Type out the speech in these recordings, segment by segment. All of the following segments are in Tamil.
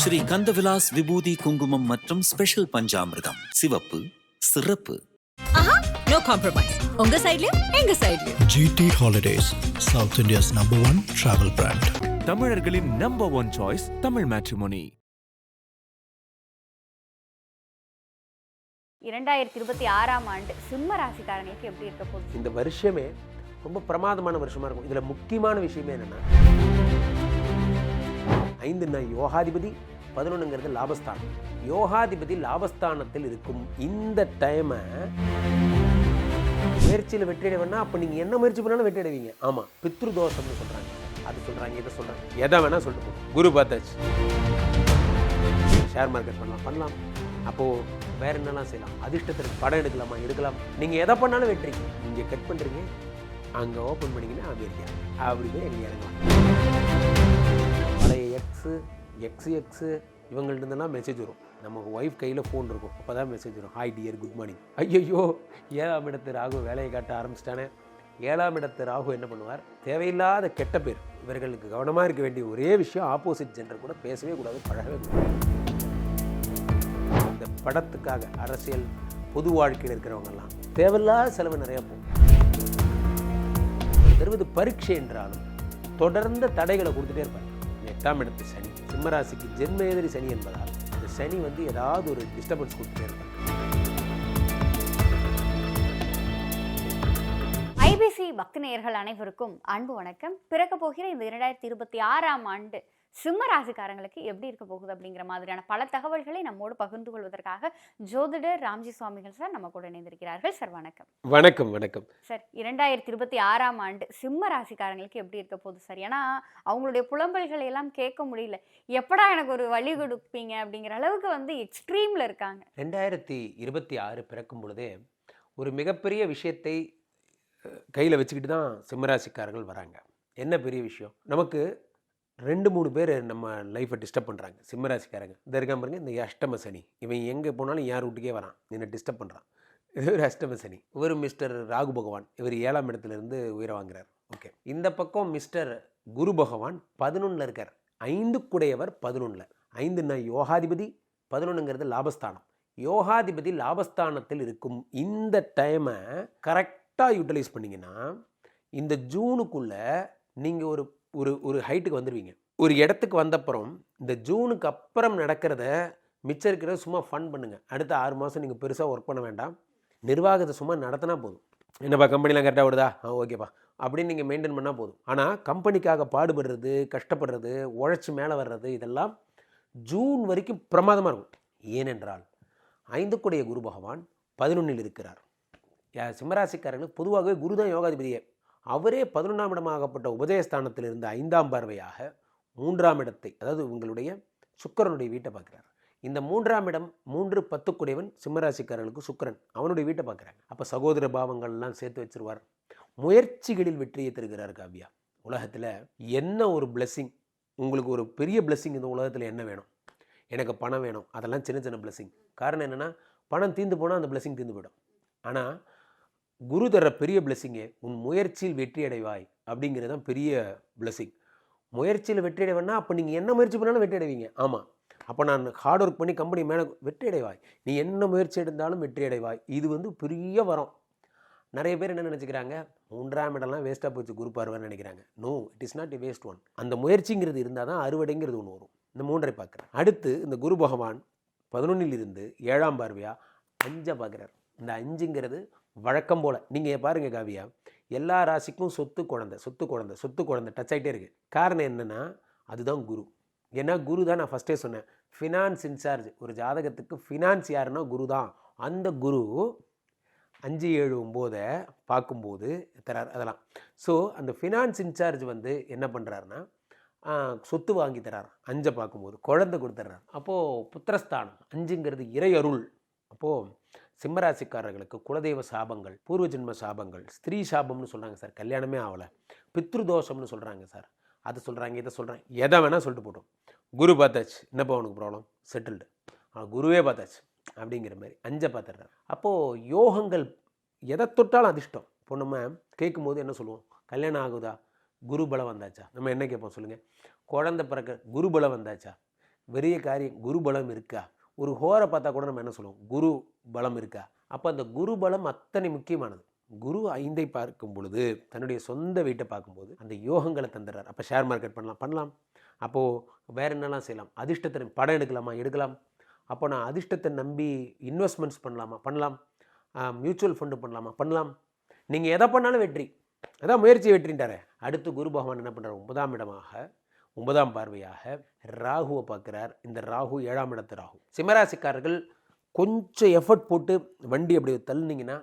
ஸ்ரீ கந்தவிலாஸ் விபூதி குங்குமம் மற்றும் ஸ்பெஷல் பஞ்சாமிர்தம். சிவப்பு சிறப்பு. No compromise. உங்க சைடுலயும் எங்க சைடுலயும். GT Holidays, South India's #1 travel brand. தமிழர்களின் நம்பர் 1 சாய்ஸ் தமிழ் மேட்ரிமோனி. 2026ஆம் ஆண்டு சிம்ம ராசிக்காரங்களுக்கு எப்படி இருக்க போகுது? இந்த வருஷமே ரொம்ப பிரமாதமான வருஷமா இருக்கும். இதுல முக்கியமான விஷயமே என்னன்னா 5 யோகாதிபதி, 11ங்கிறது லாபஸ்தானம். யோகாதிபதி லாபஸ்தானத்தில் இருக்கும் இந்த டைமை முயற்சியில் வெற்றியடைவனா, அப்போ நீங்கள் என்ன முயற்சி பண்ணாலும் வெற்றியடைவீங்க. ஆமாம், பித்ரு தோஷம்னு சொல்கிறாங்க, அது சொல்கிறாங்க, இதை சொல்கிறாங்க, எதை வேணால் சொல்லிட்டு போகும். குரு பார்த்தாச்சு. ஷேர் மார்க்கெட் பண்ணலாம். அப்போது வேறு என்னெல்லாம் செய்யலாம்? அதிர்ஷ்டத்திற்கு படம் எடுக்கலாம். நீங்கள் எதை பண்ணாலும் வெற்றி. இங்கே கட் பண்ணுறீங்க, அங்கே ஓப்பன் பண்ணிங்கன்னா அமெரிக்கா, அப்படி போய் எங்கே இறங்கலாம். பழைய எக்ஸு இவங்கள்ட்டலாம் மெசேஜ் வரும். நம்ம ஒய்ஃப் கையில் ஃபோன் இருக்கும், அப்போ தான் மெசேஜ் வரும், ஹாய் டியர், குட் மார்னிங். ஐயோ, 7ஆம் இடத்து ராகு வேலையை காட்ட ஆரம்பிச்சிட்டானே. 7ஆம் இடத்து ராகு என்ன பண்ணுவார்? தேவையில்லாத கெட்ட பேர். இவர்களுக்கு கவனமாக இருக்க வேண்டிய ஒரே விஷயம், ஆப்போசிட் ஜெண்டர் கூட பேசவே கூடாது, பழகவே கூடாது. இந்த படத்துக்காக அரசியல், பொது வாழ்க்கையில் இருக்கிறவங்கெல்லாம் தேவையில்லாத செலவு நிறையா போகும். 20 பரீட்சை என்றாலும் தொடர்ந்த தடைகளை கொடுத்துட்டே இருப்பாங்க. 8ஆம் இடத்து சனி, சிம்மராசிக்கு ஜென்ம எதிரி சனி என்பதால் இந்த சனி ஏதாவது ஒரு டிஸ்டர்பன்ஸ் கொடுத்துட்டே இருப்பாங்க. ஐபிசி பக்தி நேயர்கள் அனைவருக்கும் அன்பு வணக்கம். பிறக்க போகிற இந்த 2026ஆம் ஆண்டு சிம்ம ராசிக்காரங்களுக்கு எப்படி இருக்க போகுது அப்படிங்கிற மாதிரியான பல தகவல்களை நம்மோடு பகிர்ந்து கொள்வதற்காக ஜோதிடர் ராம்ஜி சுவாமிகள் சார் நம்ம கூட இணைந்திருக்கிறார்கள். சார் வணக்கம். வணக்கம் சார். 2026ஆம் ஆண்டு சிம்ம ராசிக்காரங்களுக்கு எப்படி இருக்க போகுது சார்? ஏன்னா அவங்களுடைய புலம்பல்களை எல்லாம் கேட்க முடியல. எப்படா எனக்கு ஒரு வழி கொடுப்பீங்க அப்படிங்கிற அளவுக்கு எக்ஸ்ட்ரீம்ல இருக்காங்க. 2026 பிறக்கும் பொழுதே ஒரு மிகப்பெரிய விஷயத்தை கையில் வச்சுக்கிட்டு தான் சிம்மராசிக்காரர்கள் வராங்க. என்ன பெரிய விஷயம்? நமக்கு 2-3 பேர் நம்ம லைஃப்பை டிஸ்டர்ப் பண்ணுறாங்க சிம்மராசிக்காரங்க. இந்த இருக்காம பாருங்க, இந்த அஷ்டம சனி. இவன் எங்கே போனாலும் யார் வீட்டுக்கே வரான், என்னை டிஸ்டர்ப் பண்ணுறான். இது ஒரு அஷ்டம சனி. இவர் மிஸ்டர் ராகு பகவான், இவர் 7ஆம் இடத்துலேருந்து உயிரை வாங்குறார். ஓகே, இந்த பக்கம் மிஸ்டர் குரு பகவான் 11ல் இருக்கார். 5 கூடையவர் 11ல். 5 யோகாதிபதி, 11ங்கிறது லாபஸ்தானம். யோகாதிபதி லாபஸ்தானத்தில் இருக்கும் இந்த டைமை கரெக்டாக யூட்டிலைஸ் பண்ணிங்கன்னா இந்த ஜூனுக்குள்ளே நீங்கள் ஒரு ஒரு ஹைட்டுக்கு வந்துடுவீங்க. ஒரு இடத்துக்கு வந்தப்புறம் இந்த ஜூனுக்கு அப்புறம் நடக்கிறத மிச்சம் இருக்கிறத சும்மா ஃபன் பண்ணுங்கள். அடுத்த 6 மாதம் நீங்கள் பெருசாக ஒர்க் பண்ண வேண்டாம், நிர்வாகத்தை சும்மா நடத்தினா போதும். என்னப்பா கம்பெனிலாம் கரெக்டாக வருதா? ஓகேப்பா அப்படின்னு நீங்கள் மெயின்டைன் பண்ணால் போதும். ஆனால் கம்பெனிக்காக பாடுபடுறது, கஷ்டப்படுறது, உழைச்சி மேலே வர்றது, இதெல்லாம் ஜூன் வரைக்கும் பிரமாதமாக இருக்கும். ஏனென்றால் 5 கூடைய குரு பகவான் 11ல் இருக்கிறார். சிம்மராசிக்காரர்களுக்கு பொதுவாகவே குரு தான் யோகாதிபதியே. அவரே 11ஆம் இடமாகப்பட்ட உபஜயஸ்தானத்தில் இருந்த 5ஆம் பார்வையாக 3ஆம் இடத்தை, அதாவது உங்களுடைய சுக்கிரனுடைய வீட்டை பார்க்குறார். இந்த 3ஆம் இடம் 3-10 கூடியவன் சிம்மராசிக்காரர்களுக்கு சுக்கிரன், அவனுடைய வீட்டை பார்க்குறாங்க. அப்போ சகோதர பாவங்கள்லாம் சேர்த்து வச்சிருவார். முயற்சிகளில் வெற்றியை தருகிறார் காவ்யா. உலகத்தில் என்ன ஒரு பிளெஸ்ஸிங், உங்களுக்கு ஒரு பெரிய பிளெஸ்ஸிங் இந்த உலகத்தில் என்ன வேணும்? எனக்கு பணம் வேணும், அதெல்லாம் சின்ன சின்ன பிளெஸ்ஸிங். காரணம் என்னென்னா, பணம் தீர்ந்து போனால் அந்த பிளெஸ்ஸிங் தீர்ந்து போயிடும். ஆனால் குரு தர பெரிய பிளெஸ்ஸிங்கே உன் முயற்சியில் வெற்றி அடைவாய் அப்படிங்கிறது தான் பெரிய பிளெஸ்ஸிங். முயற்சியில் வெற்றி அடைவேன்னா அப்போ நீங்கள் என்ன முயற்சி பண்ணாலும் வெற்றி அடைவீங்க. ஆமாம், அப்போ நான் ஹார்ட் ஒர்க் பண்ணி கம்பெனி மேலே வெற்றி அடைவாய், நீ என்ன முயற்சி எடுத்தாலும் வெற்றி அடைவாய். இது பெரிய வரம். நிறைய பேர் என்ன நினச்சிக்கிறாங்க, 3ஆம் இடம்லாம் வேஸ்ட்டாக போச்சு குரு பார்வைன்னு நினைக்கிறாங்க. No, it is not a waste one. அந்த முயற்சிங்கிறது இருந்தால் தான் அறுவடைங்கிறது ஒன்று வரும். இந்த 3ஐ பார்க்குறேன். அடுத்து இந்த குரு பகவான் 11ல் இருந்து 7ஆம் பார்வையாக 5 பார்க்குறார். இந்த 5ங்கிறது வழக்கம் போல் நீங்கள் பாருங்கள் காவியா, எல்லா ராசிக்கும் சொத்து குழந்தை டச் ஆகிட்டே இருக்குது. காரணம் என்னென்னா அதுதான் குரு. ஏன்னா குரு தான், நான் ஃபஸ்ட்டே சொன்னேன், ஃபினான்ஸ் இன்சார்ஜ். ஒரு ஜாதகத்துக்கு ஃபினான்ஸ் யாருன்னா குரு தான். அந்த குரு 5, 7, 9 பார்க்கும்போது தரார் அதெல்லாம். ஸோ அந்த ஃபினான்ஸ் இன்சார்ஜ் என்ன பண்ணுறாருன்னா சொத்து வாங்கி தரார். 5 பார்க்கும்போது குழந்தை கொடுத்துட்றார். அப்போது புத்திரஸ்தானம் 5ங்கிறது இறை அருள். அப்போது சிம்மராசிக்காரர்களுக்கு குலதெய்வ சாபங்கள், பூர்வ ஜென்ம சாபங்கள், ஸ்திரீ சாபம்னு சொல்கிறாங்க சார், கல்யாணமே ஆகலை, பித்ருதோஷம்னு சொல்கிறாங்க சார், அதை சொல்கிறாங்க, இதை சொல்கிறாங்க, எதை வேணால் சொல்லிட்டு போட்டோம். குரு பார்த்தாச்சு, என்னப்பா உனக்கு ப்ராப்ளம், செட்டில்டு. குருவே பார்த்தாச்சு அப்படிங்கிற மாதிரி 5 பார்த்துடுறாரு. அப்போது யோகங்கள் எதை தொட்டாலும் அதிர்ஷ்டம். இப்போ நம்ம கேட்கும்போது என்ன சொல்லுவோம்? கல்யாணம் ஆகுதா? குரு பலம் வந்தாச்சா? நம்ம என்ன கேட்போம் சொல்லுங்கள்? குழந்தை பிறக்க குரு பலம் வந்தாச்சா? பெரிய காரியம். குரு பலம் இருக்கா? ஒரு ஹோரை பார்த்தா கூட நம்ம என்ன சொல்லுவோம்? குரு பலம் இருக்கா? அப்போ அந்த குரு பலம் அத்தனை முக்கியமானது. குரு 5ஐ பார்க்கும் பொழுது தன்னுடைய சொந்த வீட்டை பார்க்கும்போது அந்த யோகங்களை தந்துடுறார். அப்போ ஷேர் மார்க்கெட் பண்ணலாம். அப்போது வேறு என்னெல்லாம் செய்யலாம்? அதிர்ஷ்டத்தை படம் எடுக்கலாம். அப்போ நான் அதிர்ஷ்டத்தை நம்பி இன்வெஸ்ட்மெண்ட்ஸ் பண்ணலாம். மியூச்சுவல் ஃபண்டு பண்ணலாம். நீங்கள் எதை பண்ணாலும் வெற்றி. அதான் முயற்சி வெற்றின்றாரு. அடுத்து குரு பகவான் என்ன பண்ணுறார்? 9ஆம் பார்வையாக ராகுவை பார்க்குறார். இந்த ராகு 7ஆம் இடத்து ராகு. சிம்மராசிக்காரர்கள் கொஞ்சம் எஃபர்ட் போட்டு வண்டி அப்படி தள்ளுனீங்கன்னா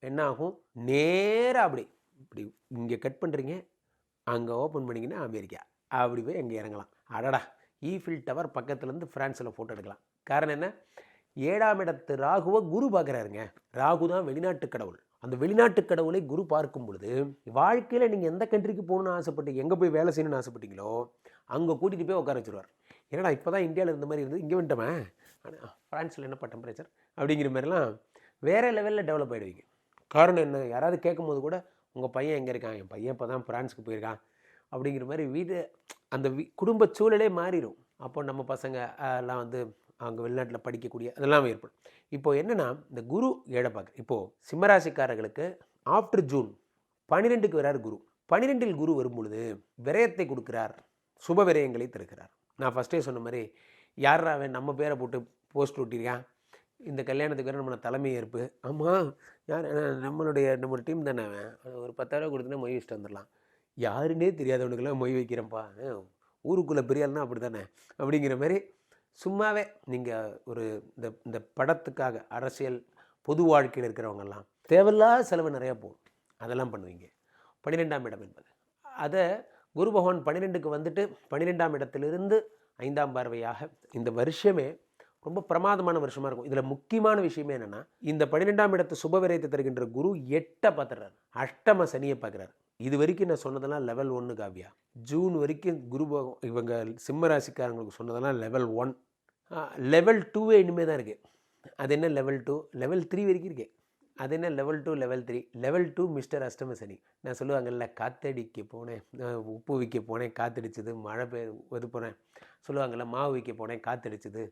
என்ன ஆகும்? நேராக இப்படி இங்கே கட் பண்ணுறீங்க, அங்கே ஓப்பன் பண்ணிங்கன்னா அமெரிக்கா, அப்படி போய் அங்கே இறங்கலாம். அடடா, ஈஃபில் டவர் பக்கத்துலேருந்து ஃப்ரான்ஸில் ஃபோட்டோ எடுக்கலாம். காரணம் என்ன? 7ஆம் இடத்து ராகுவை குரு பார்க்குறாருங்க. ராகு தான் வெளிநாட்டு கடவுள். அந்த வெளிநாட்டு கடவுளை குரு பார்க்கும் பொழுது வாழ்க்கையில் நீங்கள் எந்த கண்ட்ரிக்கு போகணுன்னு ஆசைப்பட்டீங்க, எங்கே போய் வேலை செய்யணும்னு ஆசைப்பட்டீங்களோ அங்கே கூட்டிகிட்டு போய் உட்கார வச்சுருவார். ஏன்னா இப்போ தான் இந்தியாவில் இருந்த மாதிரி இருந்தது, இங்கே வந்துட்டோமே, ஆனால் ஃப்ரான்ஸில் என்னப்பா டெம்பரேச்சர் அப்படிங்கிற மாதிரிலாம் வேறு லெவலில் டெவலப் ஆகிடுவீங்க. காரணம் என்ன? யாராவது கேட்கும் போது கூட உங்கள் பையன் எங்கே இருக்கான்? என் பையன் இப்போ தான் ஃப்ரான்ஸுக்கு போயிருக்கான் அப்படிங்கிற மாதிரி அந்த குடும்ப சூழலே மாறிடும். அப்போ நம்ம பசங்க எல்லாம் வந்து அங்கே வெளிநாட்டில் படிக்கக்கூடிய அதெல்லாம் ஏற்படும். இப்போ என்னென்னா, இந்த குரு 7 பார்க்குறேன். இப்போது சிம்மராசிக்காரர்களுக்கு ஆஃப்டர் ஜூன் 12க்கு வரார் குரு. 12இல் குரு வரும்பொழுது விரயத்தை கொடுக்குறார், சுப விரயங்களை தருகிறார். நான் ஃபஸ்ட்டே சொன்ன மாதிரி யாராவே நம்ம பேரை போட்டு போஸ்ட் ஒட்டியிருக்கான், இந்த கல்யாணத்துக்கு வேறு நம்மளை தலைமை ஏற்பு. ஆமாம், யார்? நம்ம டீம் தானே. ஒரு 10,000 கொடுத்துனா மொய் வச்சுட்டு வந்துடலாம். யாருன்னே தெரியாதவனுக்கெல்லாம் மொய் வைக்கிறேன்ப்பா, ஊருக்குள்ளே பெரியாள்னா அப்படி தானே அப்படிங்கிற மாதிரி சும்மாவே நீங்கள் ஒரு இந்த படத்துக்காக அரசியல் பொது வாழ்க்கையில் இருக்கிறவங்கெல்லாம் தேவையில்லாத செலவு நிறையா போகும், அதெல்லாம் பண்ணுவீங்க. 12ஆம் இடம் என்பது அதை குரு பகவான் 12க்கு வந்துட்டு 12ஆம் இடத்திலிருந்து 5ஆம் பார்வையாக இந்த வருஷமே ரொம்ப பிரமாதமான வருஷமாக இருக்கும். இதில் முக்கியமான விஷயமே என்னென்னா, இந்த 12ஆம் இடத்து சுபவிரயத்தை தருகின்ற குரு 8 பார்த்துறாரு, அஷ்டம சனியை பார்க்குறாரு. இது வரைக்கும் நான் சொன்னதெல்லாம் லெவல் 1 காவியா. ஜூன் வரைக்கும் குரு இவங்க சிம்ம ராசிக்காரங்களுக்கு சொன்னதெல்லாம் லெவல் 1. லெவல் 2 இனிமேல் தான் இருக்குது. அது என்ன லெவல் 2? லெவல் 3 வரைக்கும் இருக்கே. அது என்ன லெவல் 2 லெவல் 3? லெவல் 2 மிஸ்டர் அஷ்டம சனி. நான் சொல்லுவாங்கல்ல, காத்தடிக்க போனேன், உப்பு விற்க போனேன், காத்தடிச்சது, மழை போனேன். சொல்லுவாங்கள்ல, மாவு விற்க போனேன், காத்தடிச்சது,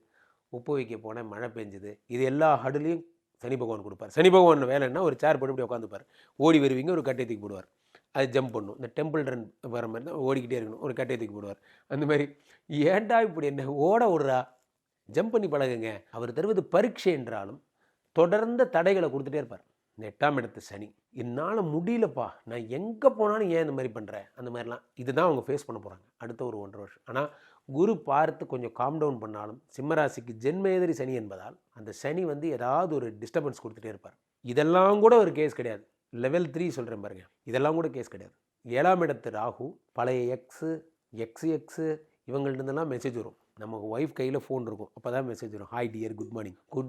உப்பு வைக்க போனேன், மழை பெஞ்சுது. இது எல்லா ஹடுலையும் சனி பகவான் கொடுப்பார். சனி பகவான் வேலைன்னா ஒரு சேர் போட்டு இப்படி உட்காந்துப்பார். ஓடி வருவீங்க, ஒரு கட்டை தூக்கி போடுவார். அது ஜம்ப் பண்ணும். இந்த டெம்பிள் ரன் வர மாதிரி தான் ஓடிக்கிட்டே இருக்கணும், ஒரு கட்டை தூக்கி போடுவார். அந்த மாதிரி ஏன்டா இப்படி என்ன ஓட விடுறா, ஜம்ப் பண்ணி பழகுங்க. அவர் தருவது பரீட்சை என்றாலும் தொடர்ந்து தடைகளை கொடுத்துட்டே இருப்பார். இந்த 8ஆம் இடத்து சனி, என்னால் முடியலப்பா, நான் எங்கே போனாலும் ஏன் இந்த மாதிரி பண்ணுறேன், அந்த மாதிரிலாம் இதுதான் அவங்க ஃபேஸ் பண்ண போகிறாங்க அடுத்த ஒரு 1.5 வருஷம். ஆனால் குரு பார்த்து கொஞ்சம் காம் டவுன் பண்ணாலும் சிம்மராசிக்கு ஜென்ம எதிரி சனி என்பதால் அந்த சனி வந்து ஏதாவது ஒரு டிஸ்டர்பன்ஸ் கொடுத்துட்டே இருப்பார். இதெல்லாம் கூட ஒரு கேஸ் கிடையாது. லெவல் 3 சொல்கிறேன் பாருங்க, இதெல்லாம் கூட கேஸ் கிடையாது. 7ஆம் இடத்து ராகு பழைய எக்ஸு இவங்கள்ட்டலாம் மெசேஜ் வரும். நமக்கு ஒய்ஃப் கையில் ஃபோன் இருக்கும், அப்போ தான் மெசேஜ் வரும், ஹாய் டியர், குட்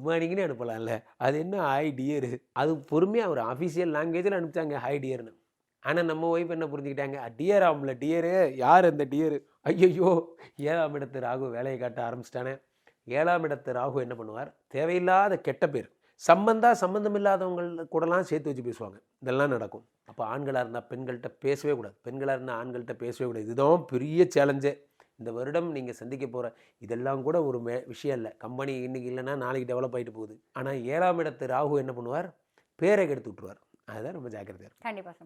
மார்னிங்னே அனுப்பலாம்ல. அது என்ன ஹாய் டியர்? அது பொறுமையாக ஒரு அஃபிஷியல் லாங்குவேஜில் அனுப்பிச்சாங்க ஹாய் டியர்னு. ஆனால் நம்ம ஒய்ஃப் என்ன புரிஞ்சுக்கிட்டாங்க, டியர் ஆகும்ல, டியரு யார் அந்த டியரு? ஐயோ, 7ஆம் இடத்து ராகு வேலையை காட்ட ஆரம்பிச்சிட்டானே. 7ஆம் இடத்து ராகு என்ன பண்ணுவார், தேவையில்லாத கெட்ட பேர், சம்பந்தம் இல்லாதவங்க கூடலாம் சேர்த்து வச்சு பேசுவாங்க. இதெல்லாம் நடக்கும். அப்போ ஆண்களாக இருந்தால் பெண்கள்கிட்ட பேசவே கூடாது, பெண்களாக இருந்தால் ஆண்கள்கிட்ட பேசவே கூடாது. இதுதான் பெரிய சேலஞ்சே. இந்த வருடம் நீங்கள் சந்திக்க போகிற இதெல்லாம் கூட ஒரு விஷயம் இல்லை. கம்பெனி இன்றைக்கி இல்லைன்னா நாளைக்கு டெவலப் ஆகிட்டு போகுது. ஆனால் 7ஆம் இடத்து ராகு என்ன பண்ணுவார், பேரை கெடுத்து விட்டுருவார். அதுதான் ரொம்ப ஜாக்கிரதையாக இருக்கும். கண்டிப்பாக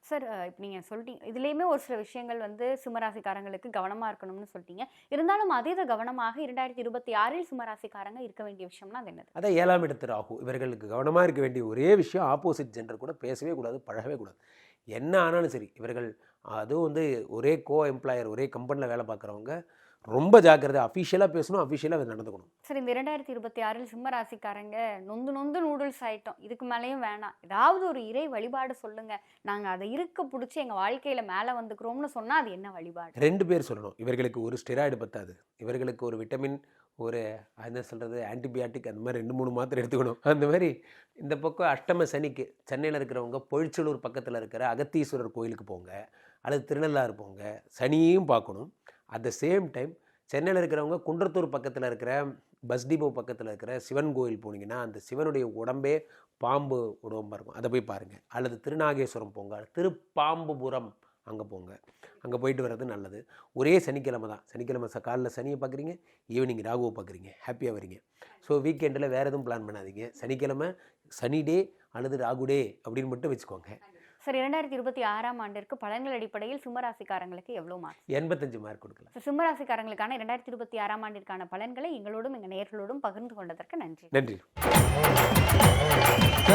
சார். இப்போ நீங்கள் சொல்லிட்டீங்க, இதுலேயுமே ஒரு சில விஷயங்கள் வந்து சிம்மராசிக்காரங்களுக்கு கவனமாக இருக்கணும்னு சொல்லிட்டீங்க. இருந்தாலும் அதீத கவனமாக 2026 சிம்மராசிக்காரங்க இருக்க வேண்டிய விஷயம்னா அது என்னது? அதான் 7ஆம் இடத்து ராகு. இவர்களுக்கு கவனமாக இருக்க வேண்டிய ஒரே விஷயம், ஆப்போசிட் ஜெண்டர் கூட பேசவே கூடாது, பழகவே கூடாது. என்ன ஆனாலும் சரி, இவர்கள் அதுவும் வந்து ஒரே எம்ப்ளாயர் ஒரே கம்பெனியில் வேலை பார்க்குறவங்க ரொம்ப ஜாக்கிரதை. அஃபிஷியலாக பேசணும், அஃபிஷியலாக அதை நடந்துக்கணும். சரி, இந்த 2026 சிம்மராசிக்காரங்க நொந்து நூடுல்ஸ் ஆகிட்டோம், இதுக்கு மேலேயும் வேணாம், ஏதாவது ஒரு இறை வழிபாடு சொல்லுங்கள், நாங்கள் அதை இருக்க பிடிச்சி எங்கள் வாழ்க்கையில் மேலே வந்துக்கிறோம்னு சொன்னால் அது என்ன வழிபாடு? 2 பேர் சொல்லணும். இவர்களுக்கு ஒரு ஸ்டெராய்டு பத்தாது, இவர்களுக்கு ஒரு விட்டமின், ஒரு என்ன சொல்கிறது, ஆன்டிபயாட்டிக், அந்த மாதிரி 2-3 மாத்திரை எடுத்துக்கணும். அந்த மாதிரி இந்த பக்கம் அஷ்டம சனிக்கு சென்னையில் இருக்கிறவங்க பொழிச்சலூர் பக்கத்தில் இருக்கிற அகத்தீஸ்வரர் கோயிலுக்கு போங்க, அல்லது திருநள்ளாறு போங்க, சனியையும் பார்க்கணும். அட் த சேம் டைம் சென்னையில் இருக்கிறவங்க குன்றத்தூர் பக்கத்தில் இருக்கிற பஸ் டிப்போ பக்கத்தில் இருக்கிற சிவன் கோயில் போனீங்கன்னா அந்த சிவனுடைய உடம்பே பாம்பு உடம்பாக இருக்கும், அதை போய் பாருங்கள். அல்லது திருநாகேஸ்வரம் போங்க, திருப்பாம்புபுரம் அங்கே போங்க, அங்கே போயிட்டு வர்றது நல்லது. ஒரே சனிக்கிழமை தான், சனிக்கிழமை காலைல சனியை பார்க்குறீங்க, ஈவினிங் ராகுவை பார்க்குறீங்க, ஹாப்பியாக வரீங்க. ஸோ வீக்கெண்டில் வேறு எதுவும் பிளான் பண்ணாதீங்க. சனிக்கிழமை சனி டே அல்லது ராகு டே அப்படின்னு மட்டும் வச்சுக்கோங்க. சார் 2026ஆம் ஆண்டிற்கு பலன்கள் அடிப்படையில் சிம்மராசிக்காரங்களுக்கு எவ்வளோ மார்க்? 85 மார்க் கொடுக்கலாம். ஸோ சிம்மராசிக்காரங்களுக்கான 2026ஆம் ஆண்டிற்கான பலன்களை எங்களோடும் எங்கள் நேயர்களோடும் பகிர்ந்து கொண்டதற்கு நன்றி. நன்றி.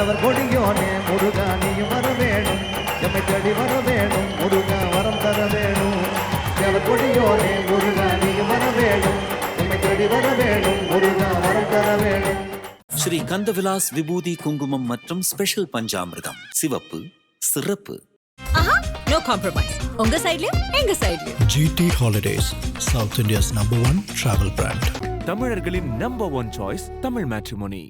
அவர் கொடியோனே முருகா நீயும் வர வேணும், எம்மை தேடி வர வேணும், முருகா வரம் தர வேணும். அவர் கொடியோனே முருகா நீயும் வர வேணும், எம்மை தேடி வர வேணும், முருகா வரம் தர வேணும். ஸ்ரீ கந்தவிலாஸ் விபூதி குங்குமம் மற்றும் ஸ்பெஷல் பஞ்சாமிர்தம். சிவப்பு, சிறப்பு. No compromise. உங்க சைடுலயும் எங்க சைடுலயும். GT Holidays, South India's #1 travel brand. தமிழர்களின் number one choice Tamil matrimony.